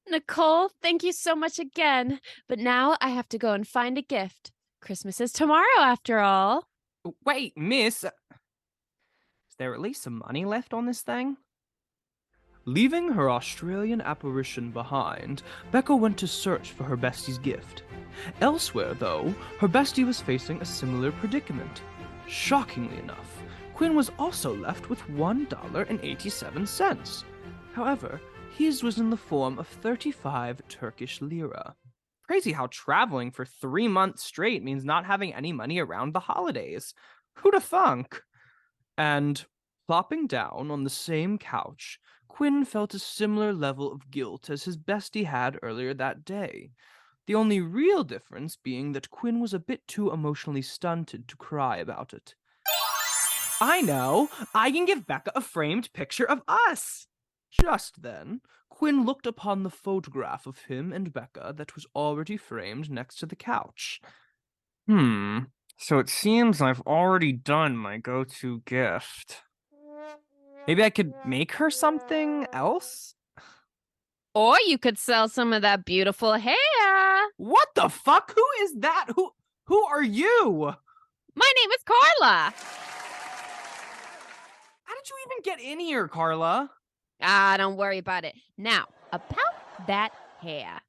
Speaker 3: Nicole, thank you so much again. But now I have to go and find a gift. Christmas is tomorrow, after all.
Speaker 1: Wait, miss, is there at least some money left on this thing? Leaving her Australian apparition behind, Becca went to search for her bestie's gift. Elsewhere, though, her bestie was facing a similar predicament. Shockingly enough, Quinn was also left with $1.87. However, his was in the form of 35 Turkish lira. Crazy how traveling for 3 months straight means not having any money around the holidays. Who'da thunk? And plopping down on the same couch, Quinn felt a similar level of guilt as his bestie had earlier that day. The only real difference being that Quinn was a bit too emotionally stunted to cry about it. I know! I can give Becca a framed picture of us! Just then, Quinn looked upon the photograph of him and Becca that was already framed next to the couch. So it seems I've already done my go-to gift. Maybe I could make her something else?
Speaker 3: Or you could sell some of that beautiful hair.
Speaker 1: What the fuck? Who is that? Who are you?
Speaker 3: My name is Carla.
Speaker 1: How did you even get in here, Carla?
Speaker 3: Don't worry about it. Now, about that hair.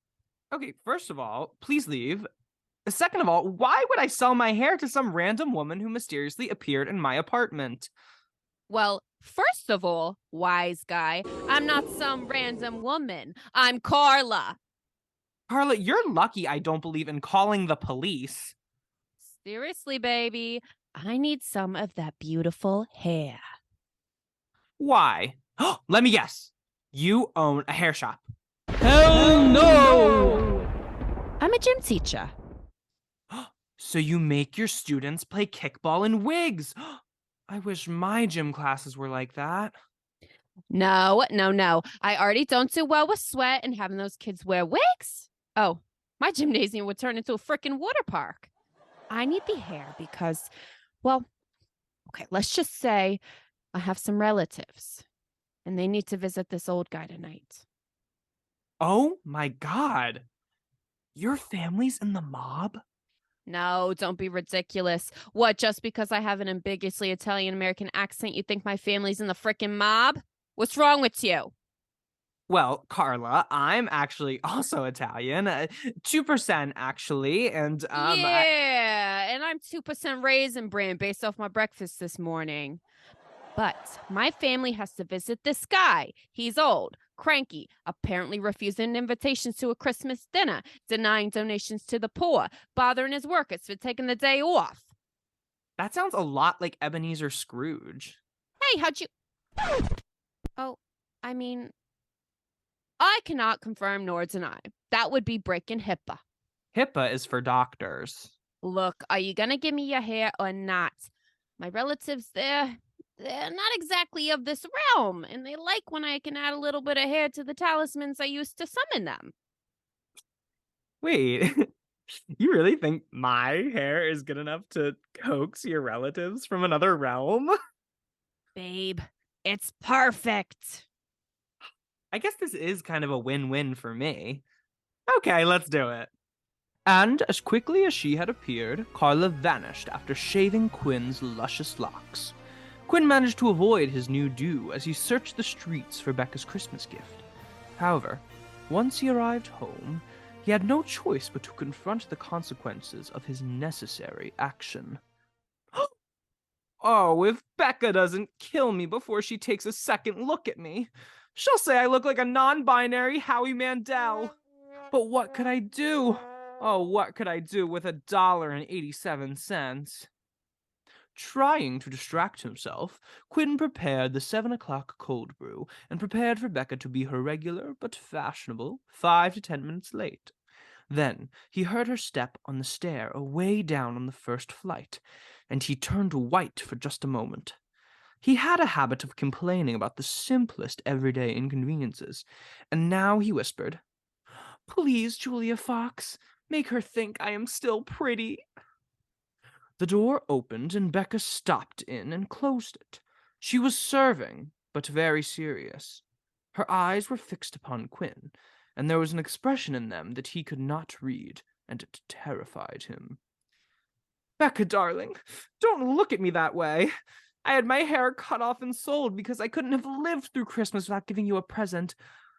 Speaker 1: Okay, first of all, please leave. Second of all, why would I sell my hair to some random woman who mysteriously appeared in my apartment?
Speaker 3: Well, first of all, wise guy, I'm not some random woman. I'm Carla.
Speaker 1: Carla, you're lucky I don't believe in calling the police.
Speaker 3: Seriously, baby, I need some of that beautiful hair.
Speaker 1: Why? Let me guess. You own a hair shop. Hell no!
Speaker 3: I'm a gym teacher.
Speaker 1: So you make your students play kickball in wigs. I wish my gym classes were like that.
Speaker 3: No. I already don't do well with sweat and having those kids wear wigs. Oh, my gymnasium would turn into a freaking water park. I need the hair because, well, okay, let's just say I have some relatives and they need to visit this old guy tonight.
Speaker 1: Oh my god. Your family's in the mob?
Speaker 3: No, don't be ridiculous. What, just because I have an ambiguously Italian-American accent, you think my family's in the frickin' mob? What's wrong with you?
Speaker 1: Well, Carla, I'm actually also Italian. 2% actually, and
Speaker 3: Yeah, and I'm 2% raisin bran based off my breakfast this morning. But my family has to visit this guy. He's old, cranky, apparently refusing invitations to a Christmas dinner, denying donations to the poor, bothering his workers for taking the day off.
Speaker 1: that sounds a lot like Ebenezer Scrooge.
Speaker 3: Hey, how'd you... Oh, I mean, I cannot confirm nor deny. That would be breaking HIPAA.
Speaker 1: HIPAA is for doctors.
Speaker 3: Look, are you gonna give me your hair or not? My relatives, they're not exactly of this realm, and they like when I can add a little bit of hair to the talismans I used to summon them.
Speaker 1: Wait, you really think my hair is good enough to coax your relatives from another realm?
Speaker 3: Babe, it's perfect.
Speaker 1: I guess this is kind of a win-win for me. Okay, let's do it. And as quickly as she had appeared, Carla vanished after shaving Quinn's luscious locks. Quinn managed to avoid his new due as he searched the streets for Becca's Christmas gift. However, once he arrived home, he had no choice but to confront the consequences of his necessary action. Oh, if Becca doesn't kill me before she takes a second look at me, she'll say I look like a non-binary Howie Mandel. But what could I do? Oh, what could I do with $1.87? Trying to distract himself, Quinn prepared the 7 o'clock cold brew and prepared for Becca to be her regular but fashionable 5 to 10 minutes late. Then he heard her step on the stair away down on the first flight, and he turned white for just a moment. He had a habit of complaining about the simplest everyday inconveniences, and now he whispered, "Please, Julia Fox, make her think I am still pretty." The door opened and Becca stopped in and closed it. She was serving, but very serious. Her eyes were fixed upon Quinn, and there was an expression in them that he could not read, and it terrified him. Becca, darling, don't look at me that way. I had my hair cut off and sold because I couldn't have lived through Christmas without giving you a present.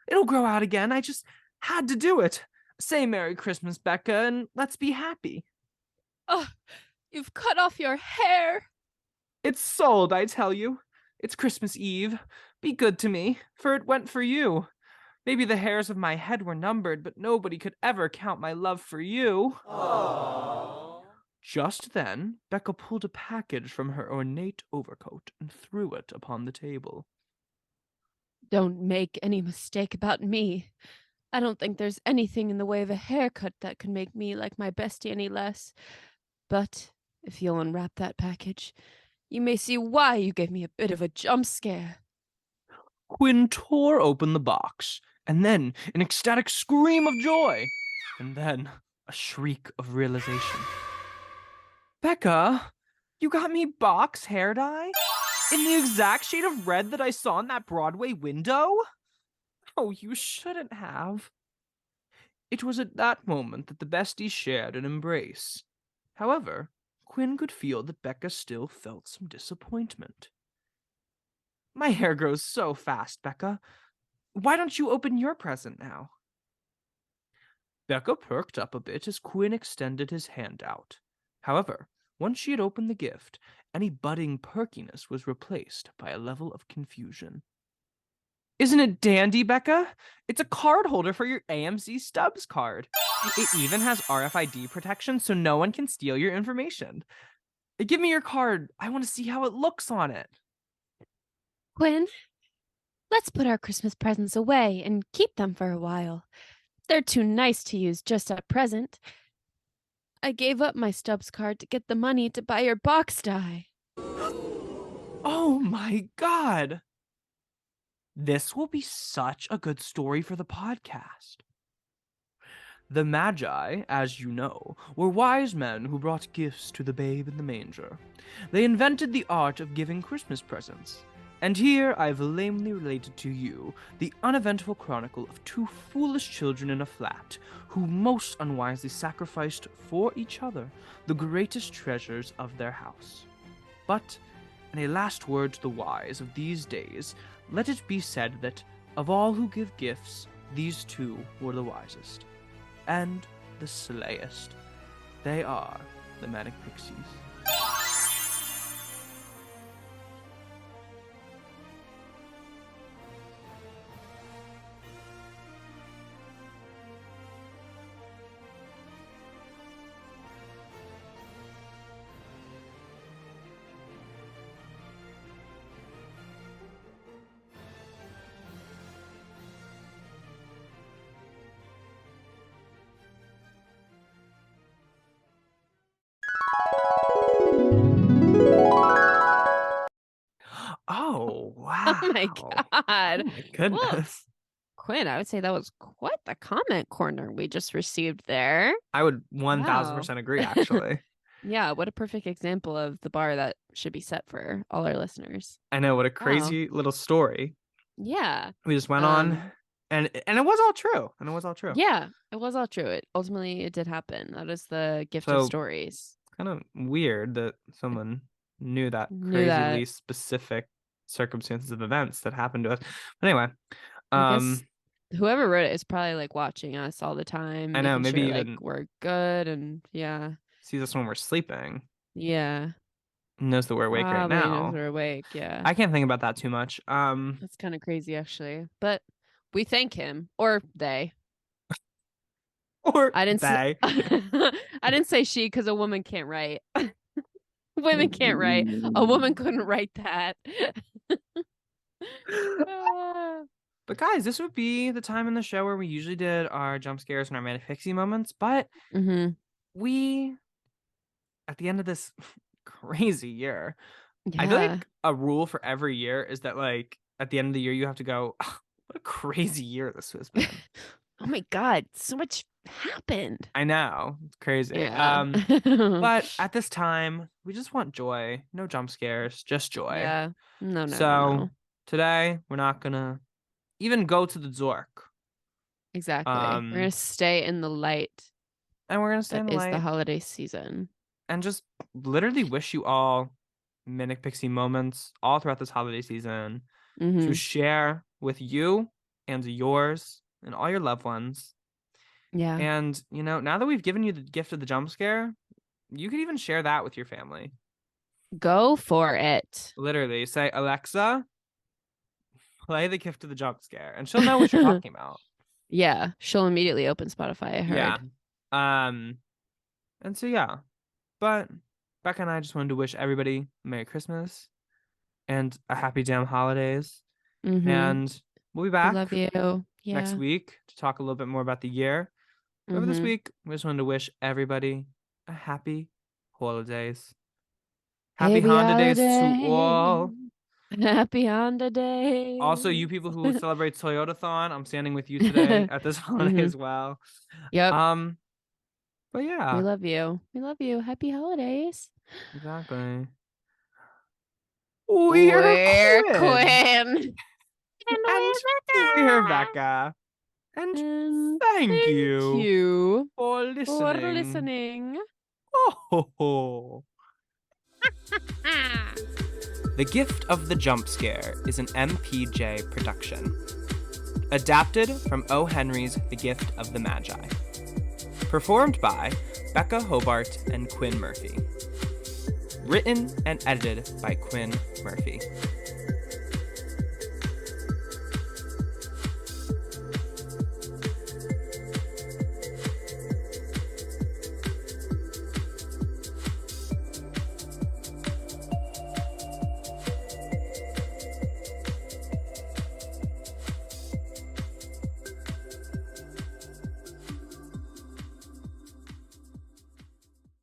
Speaker 1: It'll grow out again. I just had to do it. Say Merry Christmas, Becca, and let's be happy.
Speaker 3: Oh, you've cut off your hair.
Speaker 1: It's sold, I tell you. It's Christmas Eve. Be good to me, for it went for you. Maybe the hairs of my head were numbered, but nobody could ever count my love for you.
Speaker 3: Aww.
Speaker 1: Just then, Becca pulled a package from her ornate overcoat and threw it upon the table.
Speaker 3: Don't make any mistake about me. I don't think there's anything in the way of a haircut that could make me like my bestie any less. But if you'll unwrap that package, you may see why you gave me a bit of a jump scare.
Speaker 1: Quinn tore open the box, and then an ecstatic scream of joy, and then a shriek of realization. Becca, you got me box hair dye? In the exact shade of red that I saw in that Broadway window? Oh, you shouldn't have. It was at that moment that the besties shared an embrace. However, Quinn could feel that Becca still felt some disappointment. My hair grows so fast, Becca. Why don't you open your present now? Becca perked up a bit as Quinn extended his hand out. However, once she had opened the gift, any budding perkiness was replaced by a level of confusion. Isn't it dandy, Becca? It's a card holder for your AMC Stubs card. It even has RFID protection so no one can steal your information. Give me your card. I want to see how it looks on it.
Speaker 3: Quinn, let's put our Christmas presents away and keep them for a while. They're too nice to use just at present. I gave up my Stubbs card to get the money to buy your box dye.
Speaker 1: Oh my God. This will be such a good story for the podcast. The Magi, as you know, were wise men who brought gifts to the babe in the manger. They invented the art of giving Christmas presents. And here I've lamely related to you the uneventful chronicle of two foolish children in a flat who most unwisely sacrificed for each other the greatest treasures of their house. But, in a last word to the wise of these days, let it be said that, of all who give gifts, these two were the wisest. And the slayest. They are the Manic Pixies. Oh, wow.
Speaker 3: Oh my God.
Speaker 1: Oh my goodness.
Speaker 3: Well, Quinn, I would say that was quite the comment corner we just received there.
Speaker 1: I would 1000% agree, actually.
Speaker 3: Yeah, what a perfect example of the bar that should be set for all our listeners.
Speaker 1: I know, what a crazy little story.
Speaker 3: Yeah.
Speaker 1: We just went on, and it was all true. And it was all true.
Speaker 3: Yeah, it was all true. It did happen. That is the gift of stories.
Speaker 1: Kind of weird that someone knew that crazily specific circumstances of events that happened to us. But anyway,
Speaker 3: I guess whoever wrote it is probably like watching us all the time.
Speaker 1: I know, maybe
Speaker 3: sure,
Speaker 1: even
Speaker 3: like we're good and yeah.
Speaker 1: Sees us when we're sleeping.
Speaker 3: Yeah.
Speaker 1: Knows that we're awake right now.
Speaker 3: Knows we're awake, yeah.
Speaker 1: I can't think about that too much.
Speaker 3: That's kind of crazy actually. But we thank him. Or they.
Speaker 1: Or
Speaker 3: I didn't
Speaker 1: they.
Speaker 3: I didn't say she because a woman can't write. Women can't write. A woman couldn't write that.
Speaker 1: But guys, this would be the time in the show where we usually did our jump scares and our Manic Pixie moments, but we, at the end of this crazy year, I feel like a rule for every year is that, like, at the end of the year, you have to go, oh, what a crazy year this has been.
Speaker 3: Oh my God, so much happened.
Speaker 1: I know, it's crazy.
Speaker 3: Yeah.
Speaker 1: But at this time, we just want joy. No jump scares, just joy.
Speaker 3: Yeah. No.
Speaker 1: So today, we're not gonna even go to the Zork.
Speaker 3: Exactly. We're gonna
Speaker 1: Um,
Speaker 3: stay in the light
Speaker 1: and we're gonna stay
Speaker 3: that
Speaker 1: in the
Speaker 3: is the
Speaker 1: light
Speaker 3: holiday season.
Speaker 1: and just literally wish you all Manic Pixie moments all throughout this holiday season to
Speaker 3: Mm-hmm.
Speaker 1: share with you and yours and all your loved ones.
Speaker 3: Yeah.
Speaker 1: And, now that we've given you the gift of the jump scare, you could even share that with your family.
Speaker 3: Go for it.
Speaker 1: Literally, say, Alexa, play the gift of the jump scare, and she'll know what you're talking about.
Speaker 3: Yeah. She'll immediately open Spotify, I
Speaker 1: Yeah.
Speaker 3: heard.
Speaker 1: And so, yeah. But Becca and I just wanted to wish everybody Merry Christmas and a happy damn holidays.
Speaker 3: Mm-hmm.
Speaker 1: And we'll be
Speaker 3: We
Speaker 1: back
Speaker 3: love you.
Speaker 1: next
Speaker 3: Yeah.
Speaker 1: week to talk a little bit more about the year. But for this
Speaker 3: Mm-hmm.
Speaker 1: week, we just wanted to wish everybody a happy holidays. Happy
Speaker 3: Happy
Speaker 1: Honda Days to
Speaker 3: holiday.
Speaker 1: all.
Speaker 3: Happy holiday.
Speaker 1: Also, you people who celebrate Toyotathon, I'm standing with you today at this holiday
Speaker 3: Mm-hmm.
Speaker 1: as well.
Speaker 3: Yep.
Speaker 1: Um, but
Speaker 3: We
Speaker 1: yeah,
Speaker 3: love you. We love you. Happy holidays.
Speaker 1: exactly. We're
Speaker 3: We're
Speaker 1: Quinn
Speaker 3: Quinn. And
Speaker 1: and we're Becca. And
Speaker 3: And
Speaker 1: thank
Speaker 3: thank
Speaker 1: you
Speaker 3: you
Speaker 1: for
Speaker 3: for
Speaker 1: listening.
Speaker 3: listening.
Speaker 1: Oh, ho, ho. The Gift of the Jump Scare is an MPJ production. Adapted from O. Henry's The Gift of the Magi. Performed by Becca Hobart and Quinn Murphy. Written and edited by Quinn Murphy.